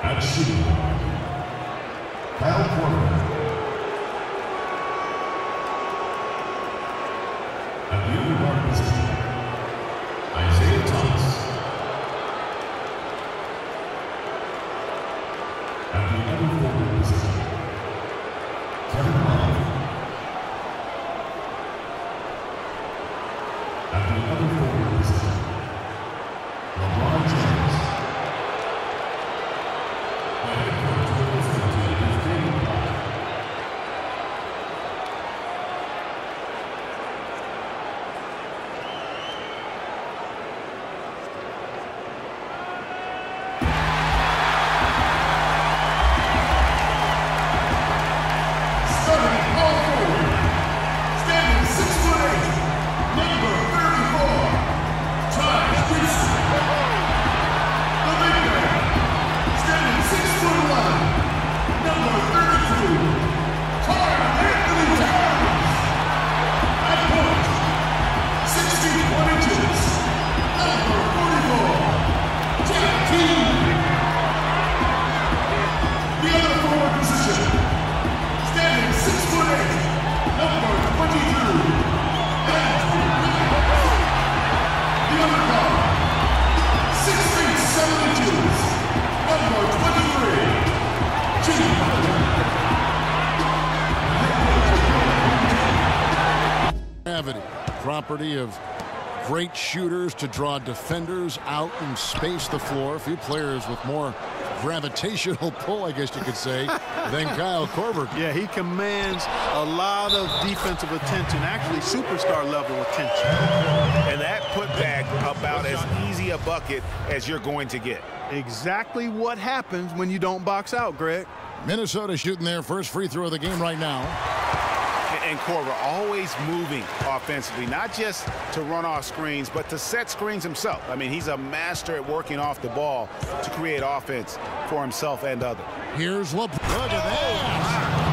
At shooting guard, Kyle Korver. At the other guard position, Isaiah Thomas. At the other forward position, Kevin Love. At the other forward position, LeBron James. The head coach of this team is David Blatt. Property of great shooters to draw defenders out and space the floor. A few players with more gravitational pull, I guess you could say, than Kyle Korver. Yeah, he commands a lot of defensive attention, actually superstar level attention. And that putback about as easy a bucket as you're going to get. Exactly what happens when you don't box out, Greg. Minnesota shooting their first free throw of the game right now. And Korver always moving offensively, not just to run off screens, but to set screens himself. I mean, he's a master at working off the ball to create offense for himself and others. Here's LeBron. Look at that.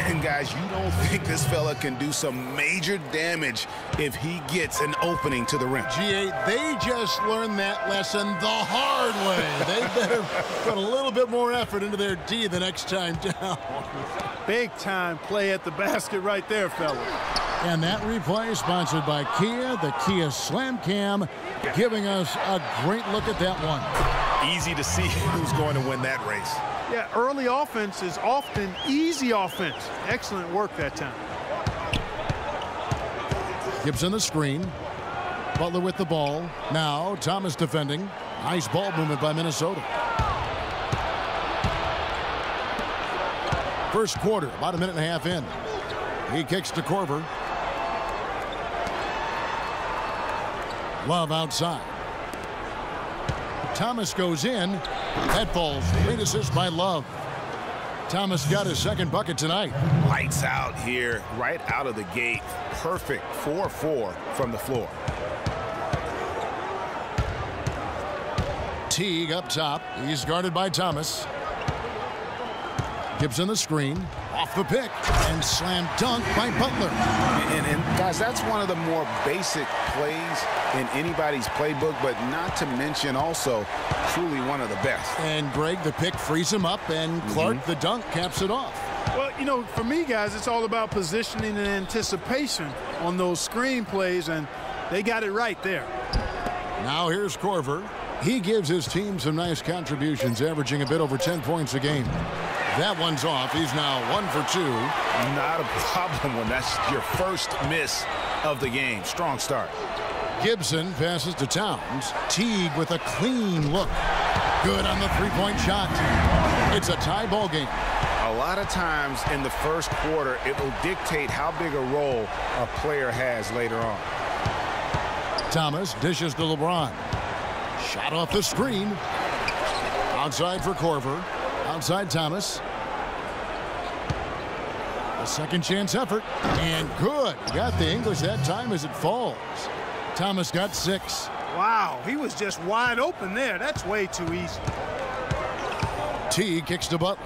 And guys, you don't think this fella can do some major damage if he gets an opening to the rim. G8, they just learned that lesson the hard way. They better put a little bit more effort into their D the next time down. Big time play at the basket right there, fellas. And that replay sponsored by Kia, the Kia Slam Cam, giving us a great look at that one. Easy to see who's going to win that race. Yeah, early offense is often easy offense. Excellent work that time. Gibson the screen. Butler with the ball. Now Thomas defending. Nice ball movement by Minnesota. First quarter, about a minute and a half in. He kicks to Korver. Love outside. Thomas goes in. That falls. Great assist by Love. Thomas got his second bucket tonight. Lights out here, right out of the gate. Perfect 4-4 from the floor. Teague up top. He's guarded by Thomas. Gibson the screen. Off the pick. And slam dunk by Butler. And guys, that's one of the more basic plays in anybody's playbook, but not to mention also truly one of the best. And Greg, the pick frees him up, and Clark, the dunk, caps it off. Well, you know, for me, guys, it's all about positioning and anticipation on those screen plays, and they got it right there. Now here's Korver. He gives his team some nice contributions, averaging a bit over 10 points a game. That one's off. He's now 1 for 2. Not a problem when that's your first miss of the game. Strong start. Gibson passes to Towns. Teague with a clean look. Good on the three-point shot. It's a tie ball game. A lot of times in the first quarter, it will dictate how big a role a player has later on. Thomas dishes to LeBron. Shot off the screen. Outside for Korver. Outside Thomas. A second chance effort. And good. Got the English that time as it falls. Thomas got 6. Wow, he was just wide open there. That's way too easy. T kicks to Butler.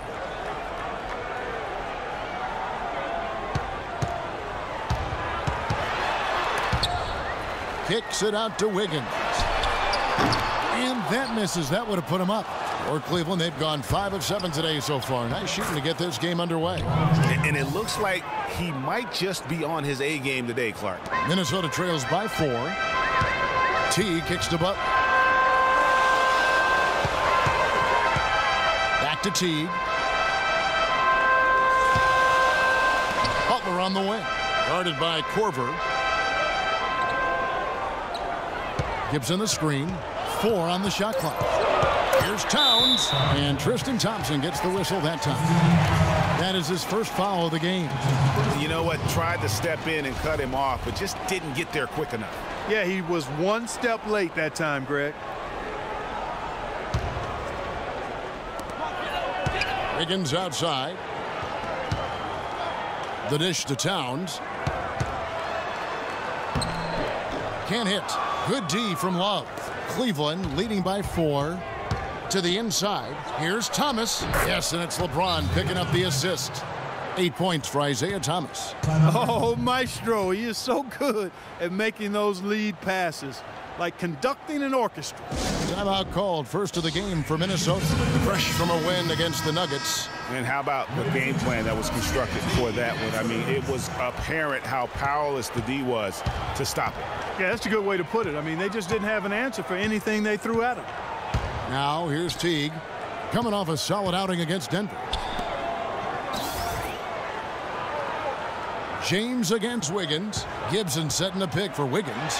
Kicks it out to Wiggins. And that misses. That would have put him up. For Cleveland, they've gone 5 of 7 today so far. Nice shooting to get this game underway. And it looks like he might just be on his A game today, Clark. Minnesota trails by 4. T kicks to Butler. Back to Teague. Butler on the wing. Guarded by Korver. Gibson the screen. 4 on the shot clock. Here's Towns. And Tristan Thompson gets the whistle that time. That is his first foul of the game. You know what? Tried to step in and cut him off, but just didn't get there quick enough. Yeah, he was one step late that time, Greg. Wiggins outside. The dish to Towns. Can't hit. Good D from Love. Cleveland leading by 4. To the inside. Here's Thomas. Yes, and it's LeBron picking up the assist. 8 points for Isaiah Thomas. Oh, Maestro, he is so good at making those lead passes, like conducting an orchestra. Timeout called, first of the game for Minnesota. Fresh from a win against the Nuggets. And how about the game plan that was constructed for that one? I mean, it was apparent how powerless the D was to stop it. Yeah, that's a good way to put it. I mean, they just didn't have an answer for anything they threw at him. Now here's Teague, coming off a solid outing against Denver. James against Wiggins. Gibson setting the pick for Wiggins.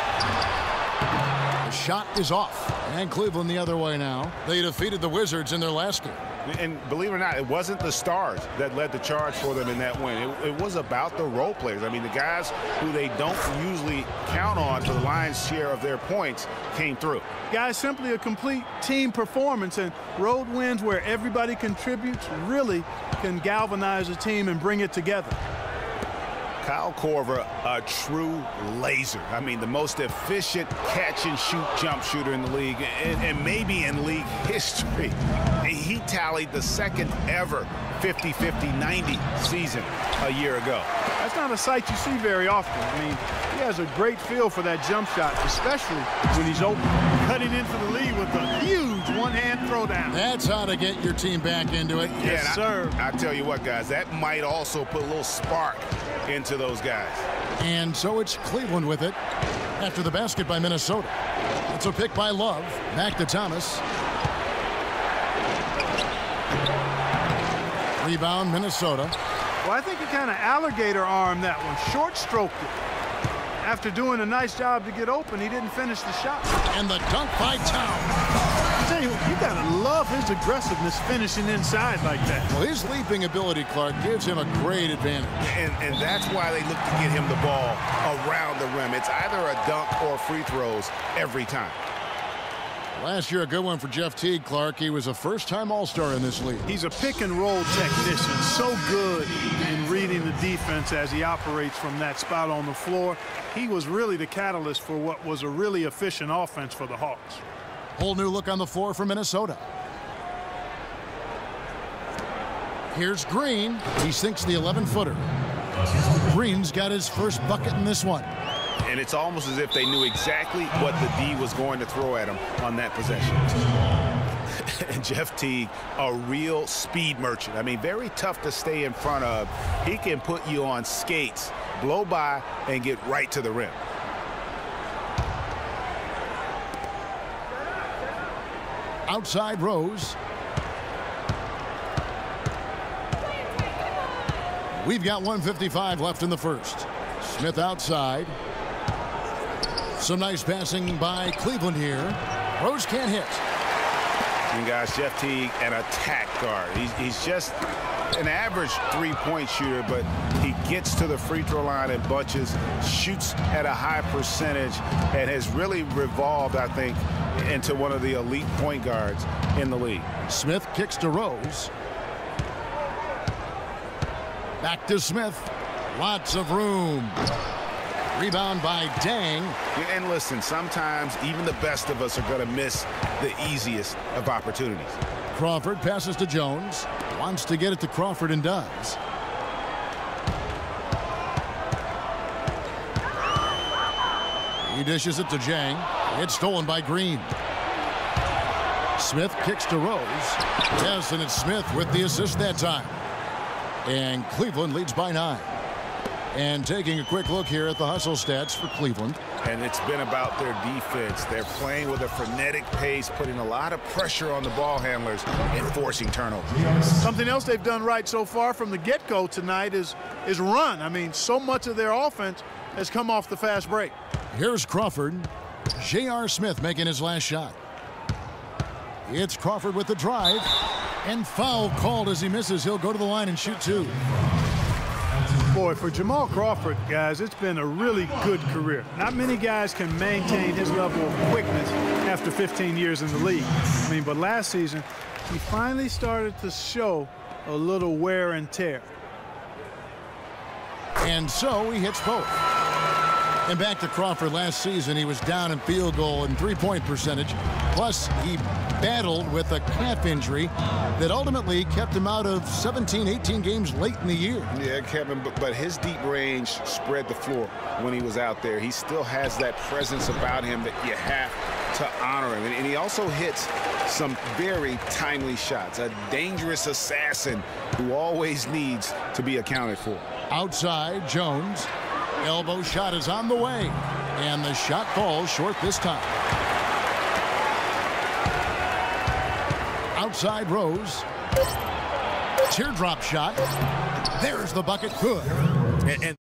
The shot is off. And Cleveland the other way now. They defeated the Wizards in their last game. And believe it or not, it wasn't the stars that led the charge for them in that win. It was about the role players. I mean, the guys who they don't usually count on for the lion's share of their points came through. Guys, simply a complete team performance, and road wins where everybody contributes really can galvanize a team and bring it together. Kyle Korver, a true laser. I mean, the most efficient catch-and-shoot jump shooter in the league, and maybe in league history. He tallied the second ever 50-50-90 season a year ago. That's not a sight you see very often. I mean, he has a great feel for that jump shot, especially when he's open. Cutting into the lead with a huge one-hand throwdown. That's how to get your team back into it. Yes, sir. I tell you what, guys, that might also put a little spark into those guys. And so it's Cleveland with it after the basket by Minnesota. It's a pick by Love. Back to Thomas. Rebound, Minnesota. Well, I think he kind of alligator armed that one, short stroked it. After doing a nice job to get open, he didn't finish the shot. And the dunk by Towns. I tell you, you gotta love his aggressiveness finishing inside like that. Well, his leaping ability, Clark, gives him a great advantage. And that's why they look to get him the ball around the rim. It's either a dunk or free throws every time. Last year, a good one for Jeff Teague, Clark. He was a first-time All-Star in this league. He's a pick-and-roll technician, so good in reading the defense as he operates from that spot on the floor. He was really the catalyst for what was a really efficient offense for the Hawks. Whole new look on the floor for Minnesota. Here's Green. He sinks the 11-footer. Green's got his first bucket in this one. And it's almost as if they knew exactly what the D was going to throw at him on that possession. And Jeff Teague, a real speed merchant. I mean, very tough to stay in front of. He can put you on skates, blow by, and get right to the rim. Outside Rose. We've got 1:55 left in the first. Smith outside. Some nice passing by Cleveland here. Rose can't hit. And guys, Jeff Teague, an attack guard. He's just an average three-point shooter, but he gets to the free throw line in bunches, shoots at a high percentage, and has really revolved, I think, into one of the elite point guards in the league. Smith kicks to Rose. Back to Smith. Lots of room. Rebound by Dang. And listen, sometimes even the best of us are going to miss the easiest of opportunities. Crawford passes to Jones. Wants to get it to Crawford and does. He dishes it to Jang. It's stolen by Green. Smith kicks to Rose. Yes, and it's Smith with the assist that time. And Cleveland leads by 9. And taking a quick look here at the hustle stats for Cleveland. And it's been about their defense. They're playing with a frenetic pace, putting a lot of pressure on the ball handlers and forcing turnovers. Something else they've done right so far from the get-go tonight is run. I mean, so much of their offense has come off the fast break. Here's Crawford. J.R. Smith making his last shot. It's Crawford with the drive. And foul called as he misses. He'll go to the line and shoot 2. Boy, for Jamal Crawford, guys, it's been a really good career. Not many guys can maintain his level of quickness after 15 years in the league. I mean, but last season, he finally started to show a little wear and tear. And so he hits both. And back to Crawford last season, he was down in field goal and three-point percentage. Plus, he battled with a calf injury that ultimately kept him out of 17, 18 games late in the year. Yeah, Kevin, but his deep range spread the floor when he was out there. He still has that presence about him that you have to honor him. And he also hits some very timely shots. A dangerous assassin who always needs to be accounted for. Outside, Jones. Elbow shot is on the way. And the shot falls short this time. Outside, Rose. Teardrop shot. There's the bucket. Good. And